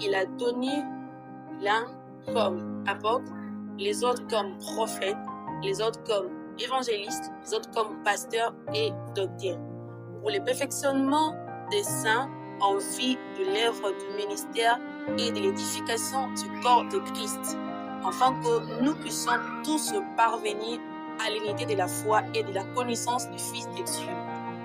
il a donné l'un comme apôtre, les autres comme prophètes, les autres comme évangélistes, les autres comme pasteurs et docteurs. Pour le perfectionnement des saints en vue de l'œuvre du ministère et de l'édification du corps de Christ, afin que nous puissions tous parvenir à l'unité de la foi et de la connaissance du Fils de Dieu.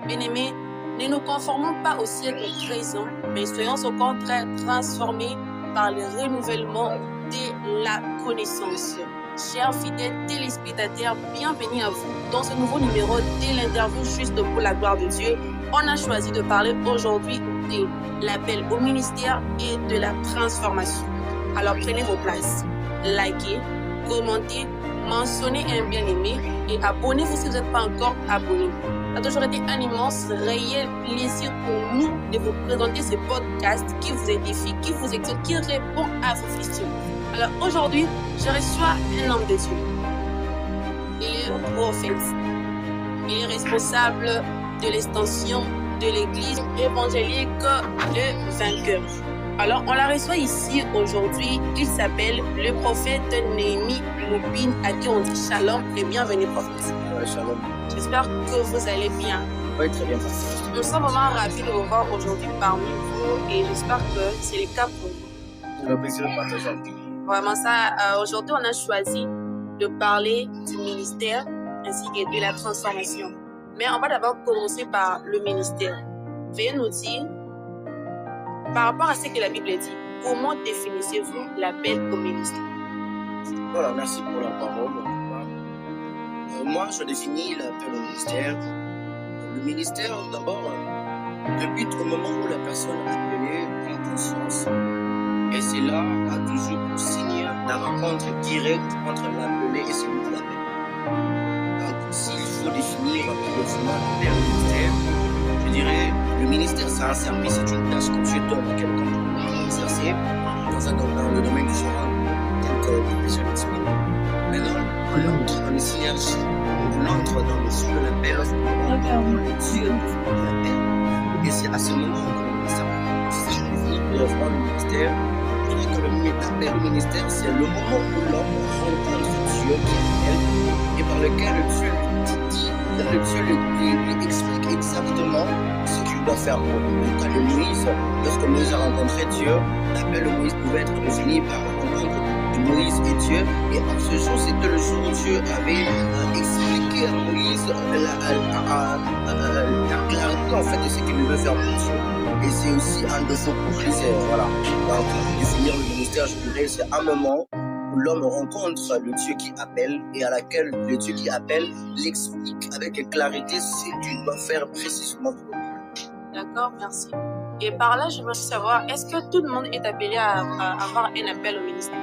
Bien-aimés, ne nous conformons pas au siècle présent, mais soyons au contraire transformés par le renouvellement de la connaissance. Chers fidèles téléspectateurs, bienvenue à vous dans ce nouveau numéro de l'interview Juste pour la gloire de Dieu. On a choisi de parler aujourd'hui de l'appel au ministère et de la transformation. Alors prenez vos places, likez, commentez, mentionnez un bien-aimé et abonnez-vous si vous n'êtes pas encore abonné. Ça a toujours été un immense, réel plaisir pour nous de vous présenter ce podcast qui vous édifie, qui vous exhorte, qui répond à vos questions. Alors aujourd'hui, je reçois un homme de Dieu. Il est prophète. Il est responsable de l'extension de l'église évangélique Le Vainqueur. Alors, on la reçoit ici aujourd'hui. Il s'appelle le prophète Néhémie Moupine, à qui on dit shalom et bienvenue, prophète. Ouais, shalom. J'espère que vous allez bien. Oui, très bien. Nous sommes vraiment ravis de vous voir aujourd'hui parmi vous et j'espère que c'est le cas pour vous. C'est un plaisir de partager avec vous. Vraiment ça, aujourd'hui on a choisi de parler du ministère ainsi que de la transformation. Mais on va d'abord commencer par le ministère. Veuillez nous dire, par rapport à ce que la Bible dit, comment définissez-vous l'appel au ministère? Voilà, merci pour la parole. Moi, je définis l'appel au ministère. Le ministère, d'abord, depuis au moment où la personne appelée prend conscience. Et c'est là, a toujours pour signe la rencontre directe entre l'appelé et celui qui l'appelle. Donc, s'il faut définir précisément l'appel au ministère, je dirais, le ministère, c'est un service, c'est une tâche que Dieu donne à quelqu'un pour exercer dans le domaine du genre, tel que professionnalisme. Maintenant, on entre dans les synergies, on entre dans le sous de l'appel, Dieu l'appelle. Et c'est à ce moment que ça va. Si je définis brièvement le ministère, je dirais que l'appel au ministère, c'est le moment où l'homme rencontre Dieu qui appelle et par lequel Dieu lui dit, Dieu lui explique exactement ce qu'il doit faire. Dans le cas de Moïse, lorsque Moïse a rencontré Dieu, l'appel de Moïse pouvait être défini par la rencontre de Moïse et Dieu. Et en ce jour, c'était le jour où Dieu avait expliqué à Moïse la clarité en fait de ce qu'il devait faire pour Dieu. Et c'est aussi un défaut pour Christ. Voilà. Donc, définir le ministère, je dirais, c'est un moment où l'homme rencontre le Dieu qui appelle et à laquelle le Dieu qui appelle l'explique avec clarité ce qu'il doit faire précisément pour lui. D'accord, merci. Et par là, je veux savoir, est-ce que tout le monde est appelé à avoir un appel au ministère?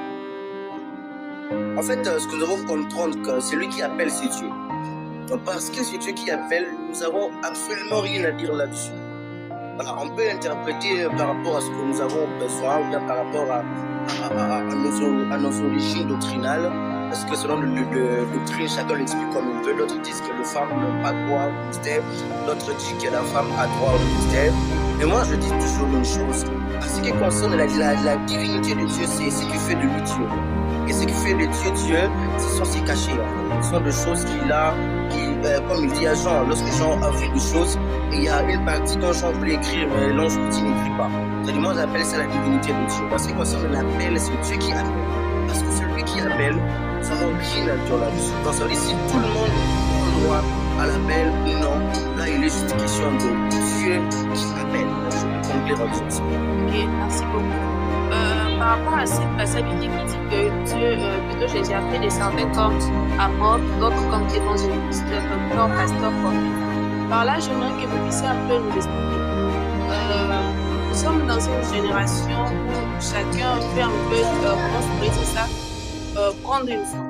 En fait, ce que nous devons comprendre, que celui qui appelle, c'est Dieu. Donc, parce que c'est Dieu qui appelle, nous n'avons absolument rien à dire là-dessus. Voilà, on peut interpréter par rapport à ce que nous avons besoin ou bien par rapport à nos origines doctrinales. Parce que selon le doctrine, chacun l'explique comme il veut. D'autres disent que les femmes n'ont pas droit au ministère. D'autres disent que la femme a droit au ministère. Et moi, je dis toujours une chose. En ce qui concerne la divinité de Dieu, c'est ce qui fait de lui Dieu. Et ce qui fait de Dieu Dieu, ce sont ses cachets. Ce sont des choses qu'il a, comme il dit à Jean, lorsque Jean a vu des choses, et il y a une partie dont Jean voulait écrire, mais l'ange dit n'écrit pas. C'est-à-dire, moi, j'appelle ça la divinité de Dieu. En ce qui concerne l'appel, c'est Dieu qui appelle. Parce que celui qui appelle, nous avons rien à dire là-dessus. Donc, ça veut dire, si tout le monde prend droit à l'appel, non, là, il est juste une question de Dieu qui appelle. Je vais conclure avec ça. Ok, merci beaucoup. Par rapport à cette passage biblique qui dit que Dieu, plutôt Jésus a fait des certains comme apôtres, d'autres comme évangélistes, docteurs, pasteurs, prophètes. Par là, j'aimerais que vous puissiez un peu nous expliquer. Nous sommes dans une génération où chacun fait un peu, comment je pourrais dire ça, prendre une foi.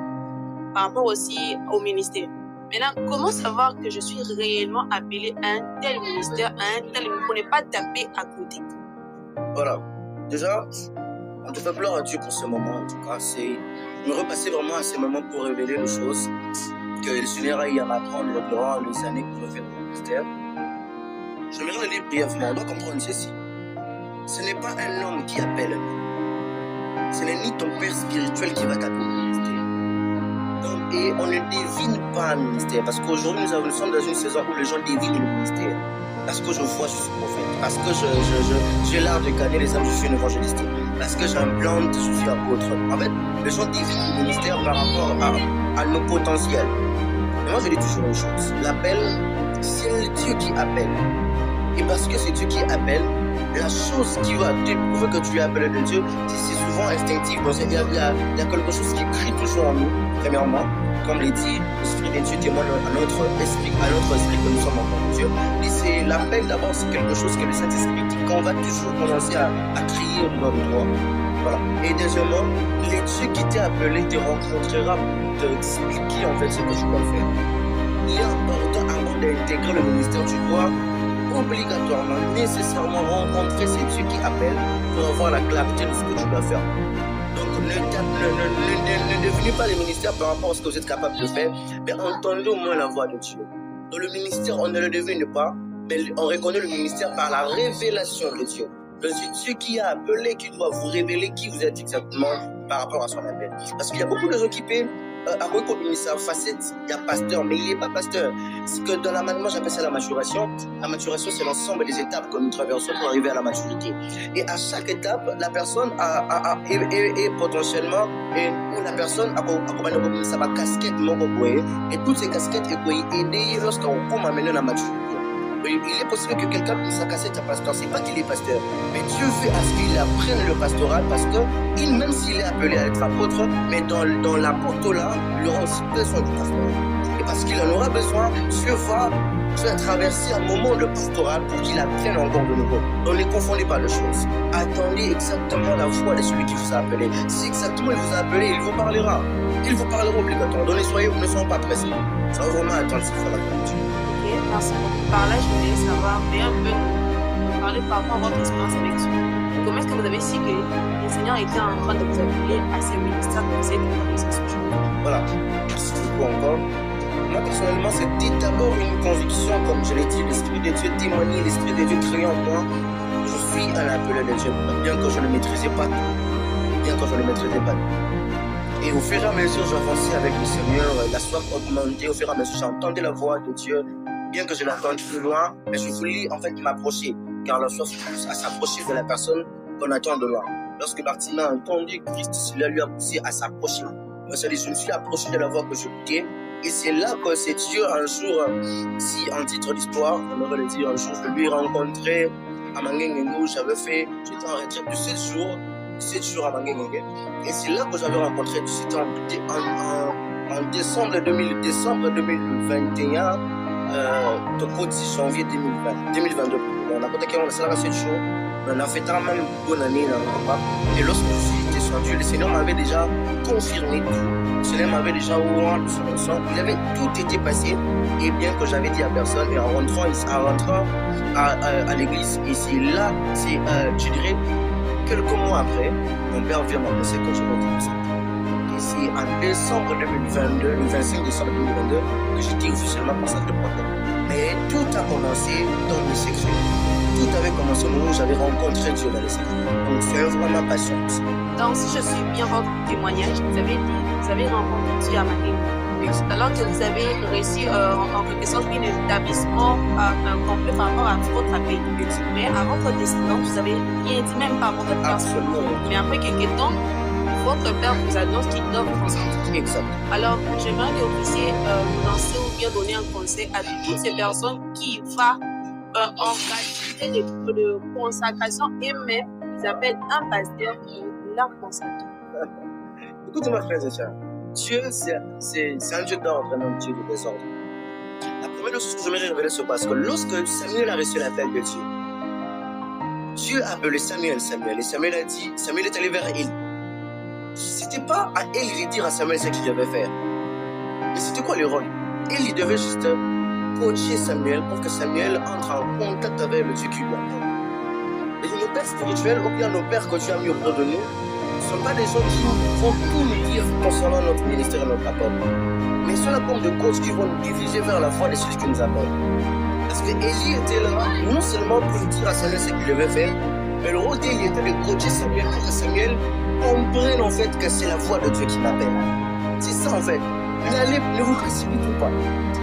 Par rapport aussi au ministère. Maintenant, comment savoir que je suis réellement appelé à un tel ministère, à un tel, pour ne pas taper à côté? Voilà. Déjà, on te fait gloire à Dieu pour ce moment, en tout cas. C'est me repasser vraiment à ces moments pour révéler les choses que le Seigneur a eu à m'apprendre durant les années que je fais dans le ministère. Je vais le lire brièvement. On doit comprendre ceci. Ce n'est pas un homme qui appelle, ce n'est ni ton père spirituel qui va t'appeler au ministère. Donc, et on ne devine pas un ministère, parce qu'aujourd'hui nous sommes dans une saison où les gens devinent le ministère. Parce que je vois, je suis prophète. Parce que j'ai l'art de gagner les âmes, je suis un évangéliste. Parce que j'ai un plan, je suis apôtre. En fait, les gens devinent le ministère par rapport à nos potentiels. Mais moi, je dis toujours une chose. L'appel, c'est Dieu qui appelle. Et parce que c'est Dieu qui appelle, la chose qui va te prouver que tu es appelé de Dieu, c'est souvent instinctif. Il y a quelque chose qui crie toujours en nous, premièrement. Comme l'a dit, l'Esprit de Dieu témoigne à notre esprit que nous sommes enfants de Dieu. Et c'est l'appel d'abord, c'est quelque chose que le Saint-Esprit dit qu'on va toujours commencer à crier dans le droit. Voilà. Et deuxièmement, les Dieu qui t'est appelé te rencontrera pour t'expliquer en fait ce que tu dois faire. Il est important avant d'intégrer le ministère, tu dois obligatoirement, nécessairement rencontrer ces Dieux qui appellent pour avoir la clarté de ce que tu dois faire. Donc ne devenez pas les ministères par rapport à ce que vous êtes capable de faire, mais entendez au moins la voix de Dieu. Dans le ministère, on ne le devine pas, mais on reconnaît le ministère par la révélation de Dieu. Donc c'est Dieu qui a appelé, qui doit vous révéler qui vous êtes exactement par rapport à son appel. Parce qu'il y a beaucoup de gens qui paient à reconnaître sa facette, il y a pasteur, mais il n'est pas pasteur. C'est que dans l'amendement, j'appelle ça la maturation. La maturation, c'est l'ensemble des étapes que nous traversons pour arriver à la maturité. Et à chaque étape, la personne est potentiellement, ou la personne a sa casquette, et toutes ces casquettes peuvent aider lorsqu'on peut amener la maturité. Il est possible que quelqu'un puisse sa casquette à pasteur. C'est pas qu'il est pasteur, mais Dieu fait à ce qu'il apprenne le pastoral parce que même s'il est appelé à être apôtre, mais dans l'apôtre là, il aura aussi besoin du pastoral. Et parce qu'il en aura besoin, Dieu va traverser un moment de pastoral pour qu'il apprenne encore de nouveau. Donc ne confondez pas les choses. Attendez exactement la voix de celui qui vous a appelé. Si exactement il vous a appelé, il vous parlera. Il vous parlera obligatoirement. Donc ne soyez pas pressés. Ça va vraiment attentif à la conduite. Merci beaucoup. Par là, je voulais savoir, mais un peu nous parler par rapport à votre expérience avec Dieu. Comment est-ce que vous avez su que le Seigneur était en train de vous appeler à ce ministère que vous êtes dans ce sujet? Voilà, merci beaucoup encore. Moi, personnellement, c'était d'abord une conviction, comme je l'ai dit, l'Esprit de Dieu témoignait, l'Esprit de Dieu créé en moi. Je suis un appelé de Dieu, bien que je ne maîtrisais pas tout. Et au fur et à mesure, j'avançais avec le Seigneur, la soif augmentait, au fur et à mesure, j'entendais la voix de Dieu. Bien que je l'entende plus loin, mais je voulais en fait m'approcher, car la soif pousse à s'approcher de la personne qu'on attend de loin. Lorsque Martin a entendu Christ, cela lui a poussé à s'approcher. Je me suis approché de la voix que j'écoutais, et c'est là que c'est Dieu un jour, si en titre d'histoire, on aurait le dire un jour, je lui ai rencontré à Mangengengue où j'étais en retraite de 7 jours à Mangengengue, et c'est là que j'avais rencontré, c'était en décembre 2021, de 10 janvier 2022. On a contacté, on a célébré 7 jours, on a fait quand même une bonne année dans le combat. Et lorsque je suis descendu, le Seigneur m'avait déjà confirmé tout. Le Seigneur m'avait déjà ouvert de son sang. Il avait tout été passé. Et bien que j'avais dit à personne, et en rentrant à l'église, et c'est là, je dirais, quelques mois après, mon père vient m'annoncer que je rentre ça. Et c'est en décembre 2022, le 25 décembre 2022, que j'étais officiellement consacré de prophète. Mais tout a commencé dans le secret. Tout avait commencé au moment où j'avais rencontré Dieu dans les secrets. Donc c'est vraiment patient. Donc si je suis bien votre témoignage, vous avez dit, vous avez rencontré Dieu à Mangengengue. Alors que vous avez réussi en quelque sorte un établissement complet par rapport à votre appel. Mais avant votre descendance, vous avez rien dit même par votre personne. Mais après quelques temps, votre père vous annonce qu'il doit vous concentrer. Exact. Alors, j'aimerais que vous puissiez vous lancer ou bien donner un conseil à toutes ces personnes qui vont en qualité de consacration et même, ils appellent un pasteur qui leur consacre. Écoutez-moi, frères et sœurs. Dieu, c'est un Dieu d'ordre, un Dieu de désordre. La première chose que je voudrais révéler, c'est parce que lorsque Samuel a reçu l'appel de Dieu, Dieu a appelé Samuel, et Samuel a dit, Samuel est allé vers Élie. C'était pas à Élie de dire à Samuel ce qu'il devait faire. Mais c'était quoi le rôle? Élie devait juste coacher Samuel pour que Samuel entre en contact avec le Dieu qui lui appelle. Et nos pères spirituels, ou bien nos pères que Dieu a mis auprès de nous, ne sont pas des gens qui vont tout nous dire concernant notre ministère et notre appel. Mais ils sont la forme de coach qui vont nous diriger vers la foi de celui qui nous appelle. Parce que Élie était là, non seulement pour dire à Samuel ce qu'il devait faire, Mais le rôle d'Élie était de coacher Samuel pour que Samuel comprenne en fait que c'est la voix de Dieu qui m'appelle. C'est ça en fait. Ne vous précipitez pas.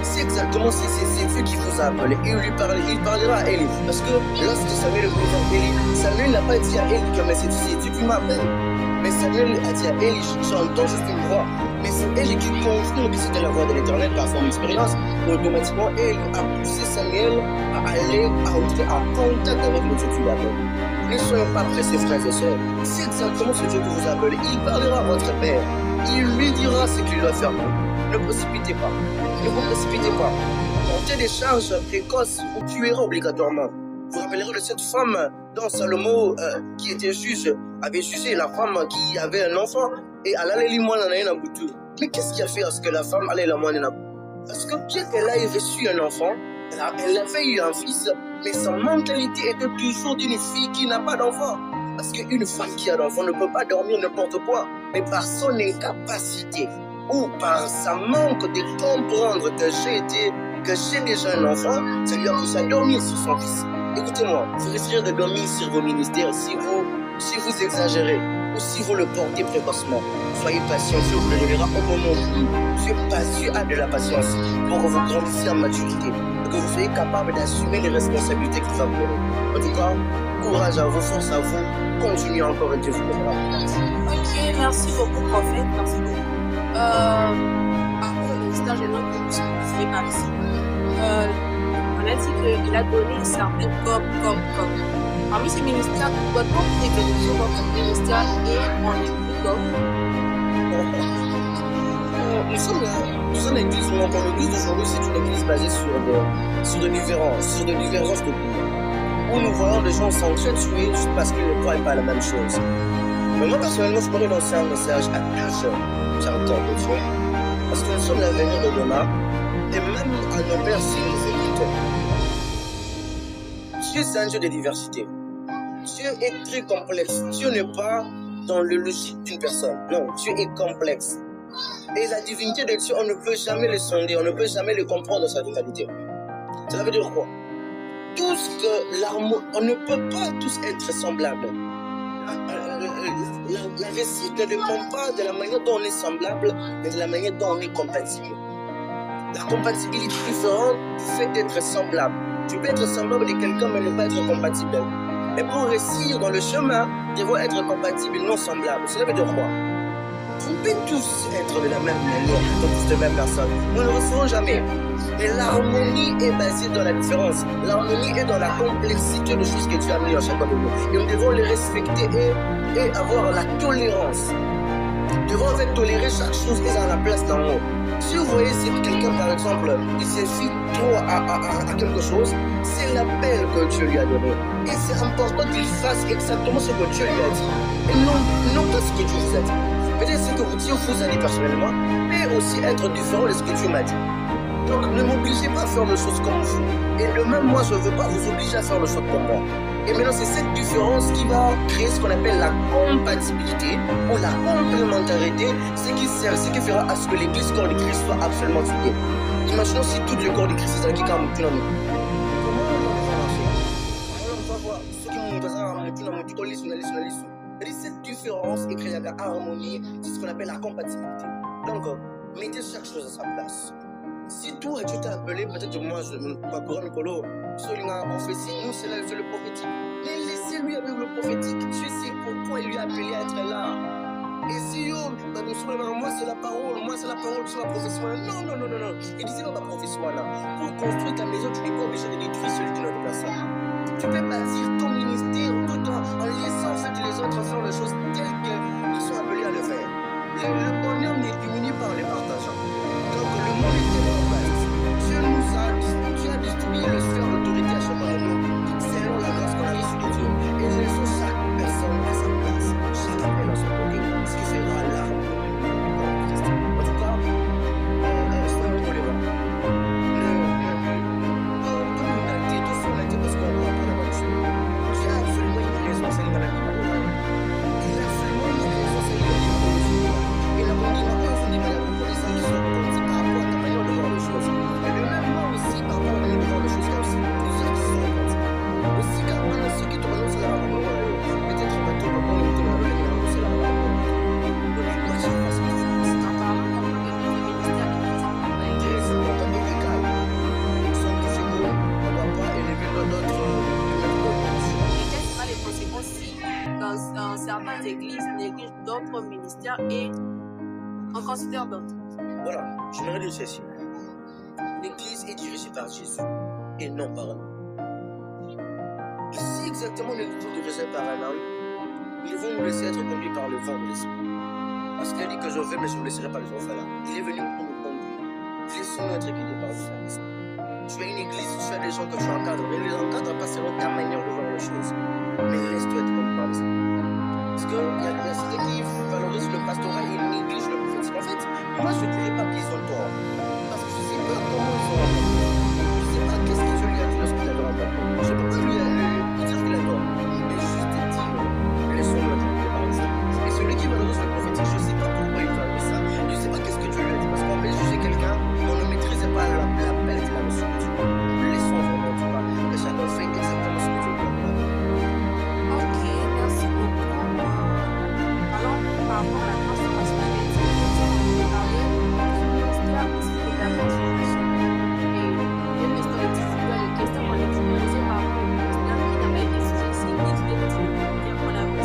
C'est exactement c'est Dieu qui vous a appelé. Et il parlera à Élie. Parce que lorsque Samuel est venu vers Élie, Samuel n'a pas dit à Élie que mais c'est Dieu qui m'appelle. Mais Samuel a dit à Élie, j'entends juste une voix. Mais c'est Élie qui confirme que c'était la voix de l'Éternel par son expérience. Automatiquement, Élie a poussé Samuel à aller à entrer en contact avec le Dieu qui l'appelle. Ne soyons pas pressés, frères et sœurs. C'est exactement ce Dieu que vous appelez. Il parlera à votre Père. Il lui dira ce qu'il doit faire. Ne précipitez pas. Ne vous précipitez pas. Portez des charges précoces, vous tuerez obligatoirement. Vous rappellerez de cette femme dont Salomon, qui était juge, avait jugé la femme qui avait un enfant et elle allait lui moiner un boutou. Mais qu'est-ce qui a fait à ce que la femme allait la moiner un boutou? Parce que bien qu'elle ait reçu un enfant, elle avait eu un fils, mais sa mentalité était toujours d'une fille qui n'a pas d'enfant. Parce qu'une femme qui a d'enfant ne peut pas dormir n'importe quoi, mais par son incapacité ou par sa manque de comprendre que j'ai déjà un enfant, ça lui a poussé à dormir sur son fils. Écoutez-moi, vous risquerez de dormir sur vos ministères si vous exagérez ou si vous le portez précocement. Soyez patient, Dieu vous le donnera au moment voulu. Dieu a de la patience pour que vous grandissiez en maturité et que vous soyez capable d'assumer les responsabilités qu'il va vous donner. En tout cas, courage à vous, force à vous, continuez encore et Dieu vous donnera. Ok, merci beaucoup, prophète. Merci beaucoup. Après le ministère, j'aimerais que vous fassiez partie. On a dit qu'il a donné certains comme. Parmi ces ministères, doit-on privilégier votre ministère et en écoute d'hommes? Nous sommes une église, mon église d'aujourd'hui, c'est une église basée sur des divergences d'opinion. Où nous voyons des gens s'entretuer juste parce qu'ils ne croient pas à la même chose. Mais moi, personnellement, je pourrais lancer un message à plusieurs chanteurs de Dieu. Parce que nous sommes l'avenir de demain. Et même à nos pères, s'ils nous écoutent. Dieu, c'est un Dieu de diversité. Dieu est très complexe. Dieu n'est pas dans le logique d'une personne. Non, Dieu est complexe. Et la divinité de Dieu, on ne peut jamais le sonder, on ne peut jamais le comprendre dans sa totalité. Cela veut dire quoi? On ne peut pas tous être semblables. La réussite ne dépend pas de la manière dont on est semblable, mais de la manière dont on est compatible. La compatibilité différente du fait d'être semblable. Tu peux être semblable de quelqu'un, mais ne pas être compatible. Et pour réussir dans le chemin, ils vont être compatibles, non semblables. Cela veut dire quoi? On peut tous être de la même manière, tous de la même personne. Nous ne le resterons jamais. Mais l'harmonie est basée dans la différence. L'harmonie est dans la complexité de choses que Dieu a mis en chacun de nous. Et nous devons les respecter et avoir la tolérance. Nous devons en fait tolérer chaque chose qui est à la place d'en haut. Si vous voyez, si quelqu'un, par exemple, il s'effie trop à quelque chose, c'est l'appel que Dieu lui a donné. Et c'est important qu'il fasse exactement ce que Dieu lui a dit. Et non pas ce que Dieu vous a dit. Peut-être ce que Dieu vous a dit personnellement, mais aussi être différent de ce que Dieu m'a dit. Donc ne m'obligez pas à faire les choses comme vous. Et de même, moi, je ne veux pas vous obliger à faire les choses comme moi. Et maintenant, c'est cette différence qui va créer ce qu'on appelle la compatibilité ou la complémentarité, ce qui fera à ce que l'église corps de Christ soit absolument unie. Imaginons si tout le corps de Christ est qui comme tout le monde. Comment on va marcher? On va voir ceux qui m'ont dit cette différence est créée la harmonie, c'est ce qu'on appelle la compatibilité. Donc, mettez chaque chose à sa place. Si toi Dieu t'a appelé, peut-être moi, ma couronne colo, sur une prophétie, nous c'est le prophétique. Mais laissez-lui avec le prophétique. Dieu sait pourquoi il lui a appelé à être là. Et si moi c'est la parole sur la profession. Non. Il disait pas ma profession là. Pour construire ta maison, tu n'es pas obligé de détruire celui d'une autre personne. Tu peux bâtir ton ministère tout en laissant en fait les autres faire les choses telles qu'ils sont appelés à le faire. Le bonheur n'est diminué par les partageants. Donc le monde est tellement vaste. Dieu a distribué le sphère d'autorité à chacun de nous, selon la grâce qu'on a reçue de Dieu. Et laissons chaque personne à sa place, chacun à son côté, ce qui fera l'harmonie dans Christ. En tout cas, soyons tolérants. Toute l'unité, toute solennité, parce qu'on doit pas la bonne chose. Dieu a absolument une raison, c'est les maladies malades. Il a absolument une raison, c'est les maladies. Il n'a églises négligent d'autres ministères et en considèrent d'autres. Voilà, j'aimerais dire ceci. L'église est dirigée par Jésus et non par nous. Et si exactement l'église est dirigée par un homme, ils vont nous laisser être conduits par le vent de l'esprit. Parce qu'il a dit que je vais, mais je ne vous laisserai pas les orphelins. Il est venu pour nous conduire. Laissons-nous être guidés par le Saint-Esprit. Tu as une église, tu as des gens que tu encadres, mais les encadres pas selon ta manière de voir les choses. Mais laisse-toi être conduit par le Saint-Esprit. Parce qu'il y a certains qui valorisent le pastorat et négligent le prophétique. En fait, moi je ne dirais pas qu'ils ont tort. Parce que je ne sais pas comment ils ont rencontré. Je ne sais pas qu'est-ce que Dieu lui a dit lorsqu'il a rencontré. Je ne peux pas lui dire qu'il a tort. Mais juste dire, laissons-le être guidé par le Saint-Esprit. Et celui qui valorise le prophétique, je ne sais pas pourquoi il valorise ça. Je ne sais pas qu'est-ce que Dieu lui a dit. Parce qu'on peut juger quelqu'un, on ne maîtrise pas la bête et la notion de Dieu. Laissons vraiment, tu vois. Et chacun fait exactement ce que Dieu lui a dit. Ok, merci beaucoup. Allons par rapport à la transformation de l'église. On va parler du ministère aussi de la transformation. Et le ministère étudiant les questions qu'on a utilisées par rapport au ministère qui n'avait été sujet ici, bien qu'on a vu.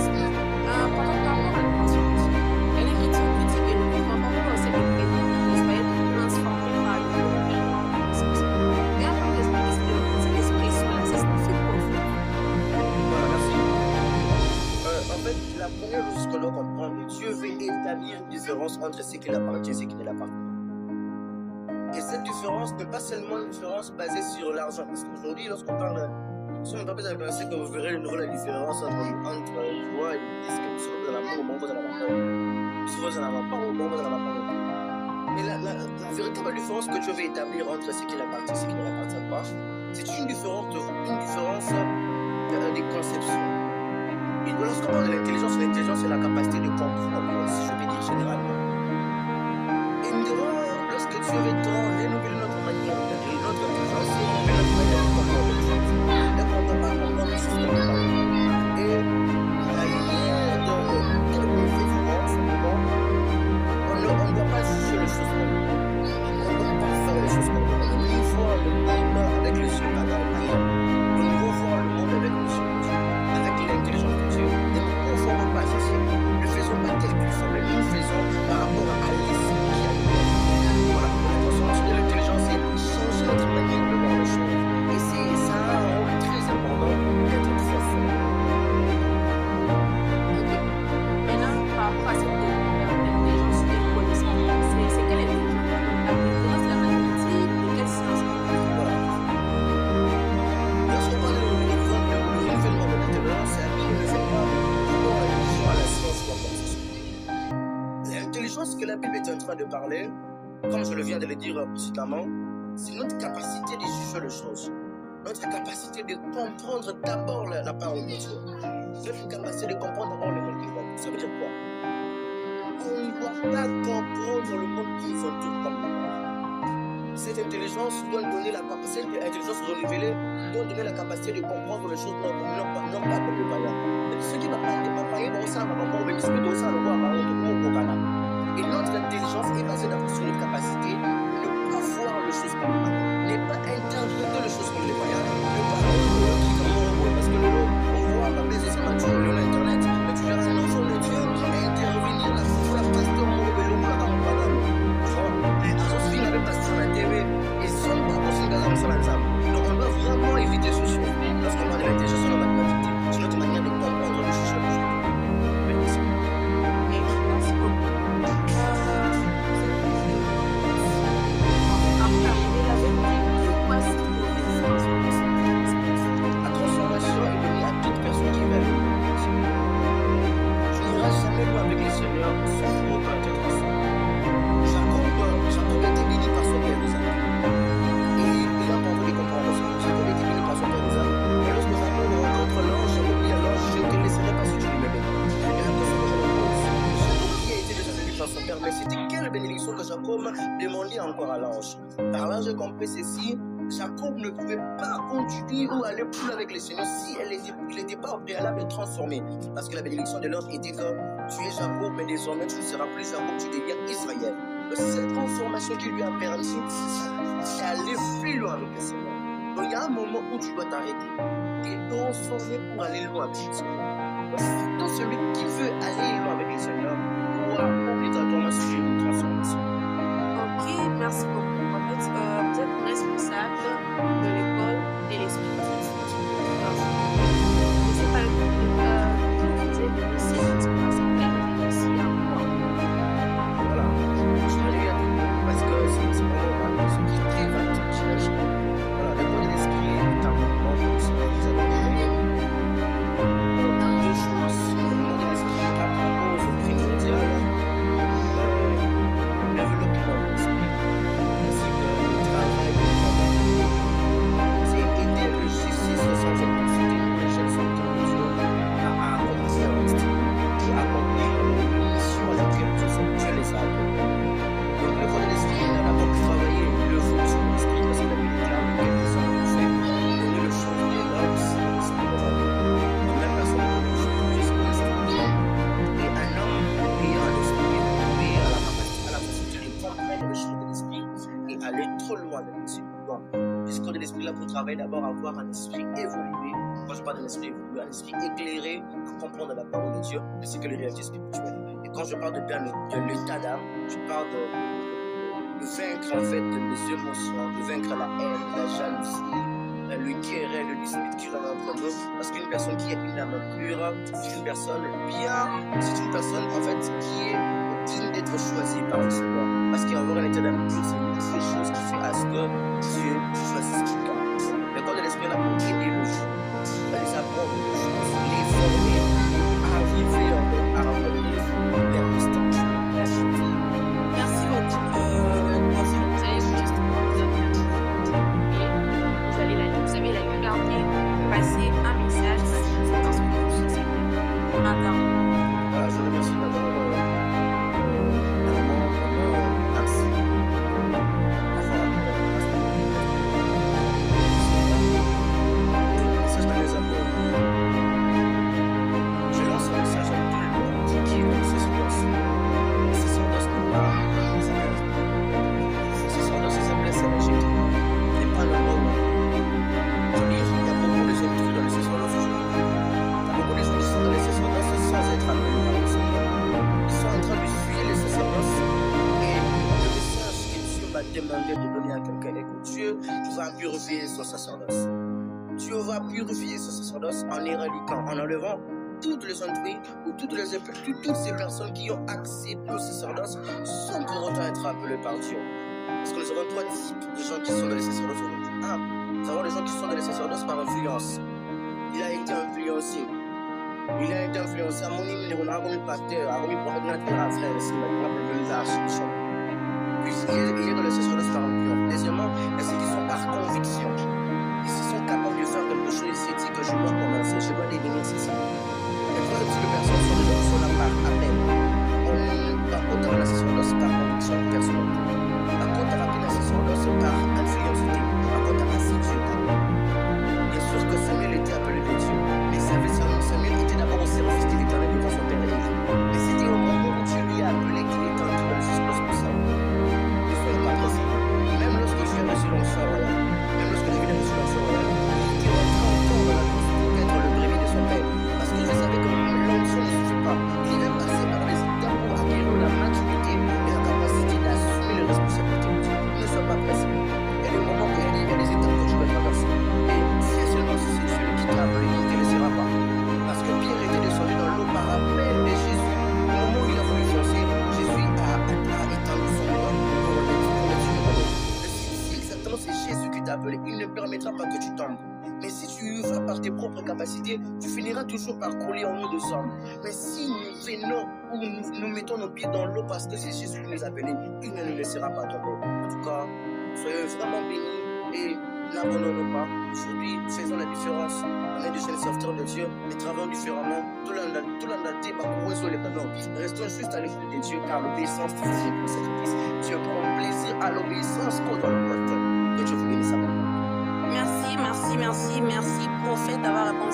Pendant le temps, on a la transformation. Et l'Écriture nous dit que nous ne pouvons pas penser que nous soyons transformés par le renouvellement de conscience. Mais avant d'expliquer cette expression-là, ça signifie quoi? Voilà, merci. En fait, la première chose qu'on doit comprendre, Dieu veut établir une différence entre ce qui l'appartient et ce qui ne l'appartient pas. Et cette différence n'est pas seulement une différence basée sur l'argent. Parce qu'aujourd'hui, lorsqu'on parle, si on ne parle pas de penser que vous verrez de nouveau la différence entre toi et l'église, que si vous en avez un bon, vous en avez pas. Si vous en avez pas, bon, vous en avez pas. Mais la véritable différence que Dieu veut établir entre ce qui l'appartient et ce qui ne l'appartient pas, c'est une différence des conceptions. Et lorsqu'on parle de l'intelligence c'est la capacité de comprendre, si je peux dire généralement. Et nous devons, lorsque Dieu veut renouveler notre manière de vivre, notre intelligence, c'est renouveler notre manière de comprendre les choses. Et quand on parle comprendre les choses, on parle. Et la manière de nous fait souvent, simplement, on ne doit pas juger les choses comme nous. On ne doit pas faire les choses comme nous. On doit voir le monde avec les yeux pas dans le païen. On doit voir le monde avec les yeux de Dieu, avec l'intelligence de Dieu. Et nous ne conformons pas ceci. Ne faisons pas tel qu'il semble. Nous faisons par rapport à l'esprit qui a nous. Voilà, la transformation de l'intelligence, c'est changer notre manière de voir les choses. Et ça a un rôle très important d'être transformé. Ok. Maintenant, par rapport à cette intelligence et connaissance, c'est quelle intelligence? L'intelligence de la mathématique, de quelle science? Voilà. Lorsqu'on parle de renouvellement de l'intelligence, c'est un renouvellement pour la vision à la science ou à la conception. L'intelligence que la Bible est en train de parler, comme je le viens de le dire précédemment, c'est notre capacité de juger les choses. Notre capacité de comprendre d'abord la parole de Dieu. Notre capacité de comprendre d'abord le monde qui nous entoure. Ça veut dire quoi? On ne doit pas comprendre le monde qui nous entoure comme nous. Cette intelligence doit donner la capacité, cette intelligence renouvelée doit donner la capacité de comprendre les choses non pas comme le païen. Ce qui va pas être païen, ça va pas mais ce que ça le voit par contre au Canada. Et notre intelligence est basée d'abord sur notre capacité de ne pas voir les choses comme le païen, ne pas interpréter les choses comme les païens, ne pas qui comme parce que on voit par les esclaves sur l'internet, mais tu verras un enfant de Dieu intervenir la foi pasteur il avait passé sur la TV et sans pas penser à ça. Donc on doit vraiment éviter ce chose. Lorsqu'on parle de l'intelligence de la mathématique, c'est notre manière de comprendre les choses. Merci. Merci beaucoup. La transformation est donnée à toute personne qui veut. Tu n'iras jamais loin avec les seigneurs sans pour autant être transformé. Jacob a été béni par son père Isaac. Et il a entendu de comprendre ça. Jacob a été béni par son père Isaac. Et lorsque Jacob rencontre l'ange, Jacob dit à l'ange, je ne te laisserai pas si tu ne m'aimes pas. Et la question que je me pose, Jacob qui a été déjà béni par son père, mais c'était quelle bénédiction que Jacob demandait encore à l'ange? Par là, j'ai compris ceci. Jacob ne pouvait pas continuer ou aller plus avec les seigneurs si il n'était pas au préalable transformé. Parce que la bénédiction de l'ange était que tu es Jacob, mais désormais tu ne seras plus Jacob, tu deviens Israël. Cette transformation qui lui a permis d'aller plus loin avec le Seigneur. Donc il y a un moment où tu dois t'arrêter et transformer pour aller loin avec le Seigneur. Tout celui qui veut aller loin avec le Seigneur pourra obligatoirement suivre une transformation. Ok, merci beaucoup. En fait, vous êtes responsable de l'école de l'espiritisme. Je ne sais pas, vous êtes ici, parce que vous êtes ici à moi. Voilà, je l'ai dit parce que c'est vraiment ce qui est très vaste. Voilà, l'école de l'esprit est un moment où c'est vous avez deux choses. Le monde de l'esprit à propos de primordial, développement de l'esprit, ainsi que le travail de travail. C'est aider le justice sans capacité pour les jeunes sortants de Dieu à accomplir une mission à laquelle Dieu les a appelés. Donc le corps de l'esprit n'a d'abord pu travailler le fonction de l'esprit parce qu'il a mis les termes de quelques uns ont fait donner le champ de l'homme, c'est l'esprit de l'homme. Donc même personne ne peut juste pour l'esprit. Et un homme ayant un esprit et à la facilité de comprendre le champ de l'esprit et aller trop loin de l'esprit. Donc, puisqu'on de l'esprit là pour travailler d'abord avoir un esprit évolué. Quand je parle d'un esprit évolué, un esprit éclairé pour comprendre la parole de Dieu ainsi que les réalités spirituelles. Et quand je parle de l'état d'âme, je parle de vaincre en fait les émotions, de vaincre la haine, la jalousie, le querelle, le dispute qui rentre entre nous. Parce qu'une personne qui a une âme pure, c'est une personne bien, c'est une personne en fait qui est digne d'être choisie par le Seigneur. Parce qu'avoir un état d'âme pur, c'est une des choses qui fait à ce que Dieu choisisse quelqu'un. Le corps de l'esprit là pour aider le jour, les apprendre les choses, les former, arriver en fait à revenir vers le statut. Merci beaucoup. Vous allez justement vous avez la liberté de passer un message dans ce que vous souhaitez. Maintenant. Je remercie d'abord merci. Je lance un message à tout le monde qui est dans le sacerdoce. Le sacerdoce n'est pas le sacerdoce, ça s'appelle Saint-Magique. Ce n'est pas le mot. Je dis, il y a beaucoup de gens qui sont dans le sacerdoce aujourd'hui. Il y a beaucoup de gens qui sont dans le sacerdoce sans être appelés par le Seigneur. Ils sont en train de fuir le sacerdoce et le message que Dieu m'a demandé de donner à quelqu'un est que Dieu va purifier son sacerdoce. Dieu va purifier ce sacerdoce en éradiquant, en enlevant toutes les entrées ou toutes ces personnes qui ont accepté le sacerdoce sans pour autant être appelées par Dieu. Parce que nous avons trois types de gens qui sont dans les sacerdoces aujourd'hui. Un, nous avons les gens qui sont dans les sacerdoces par influence. Il a été influencé. Il a été influencé à mon niveau, on a remis pasteur, a remis coordinateur à frère, ici, on a appelé les archbishop. Puis il est dans les sacerdoces par influence. Deuxièmement, il y a ceux qui sont par conviction. Ils sont capables de faire quelque chose, ils se disent que je dois commencer, je dois devenir ceci. Les troisième type de personnes sont les gens qui sont là par appel. Par contre, la sacerdoce par conviction personnelle. Par contre, la sacerdoce par influence. Par contre, assiduité. Bien sûr que Samuel était appelé de Dieu, mais Samuel était d'abord au service de l'Éternel devant son père Élie. Mais c'était au moment où Dieu lui a appelé qu'il était en train de se passer pour ça. Ne soyez pas pressés. Même lorsque j'ai reçu l'onction royale, même lorsque David a reçu l'onction royale, il était rentré encore dans la course pour être le brebis de son père. Parce qu'il savait que l'onction ne suffit pas. Il devait passer par des étapes pour acquérir la maturité et la capacité d'assumer les responsabilités de Dieu. Ne sois pas pressé. Il y a des moments où il y a des étapes que tu peux traverser. Et si seulement si c'est celui qui t'a appelé, il ne te laissera pas. Parce que Pierre était descendu dans l'eau par appel de Jésus. Au moment où il a voulu foncer, Jésus a étendu son bras pour le tuer. Si exactement c'est Jésus qui t'a appelé, il ne permettra pas que tu tombes. Mais si tu vas par tes propres capacités, tu finiras toujours par couler en nous de hommes. Mais si nous venons ou nous mettons nos pieds dans l'eau parce que c'est Jésus qui nous a appelés, il ne nous laissera pas tomber. En tout cas, soyez vraiment bénis et n'abandonnons pas. Aujourd'hui, faisons la différence. On est des jeunes serviteurs de Dieu, mais travaillons différemment. Tout l'année, sur les canaux. Restons juste à l'écoute de Dieu, car l'obéissance fait le sacrifice. Dieu prend plaisir à l'obéissance qu'au dans le porteur. Que Dieu vous bénisse. Merci, prophète, d'avoir répondu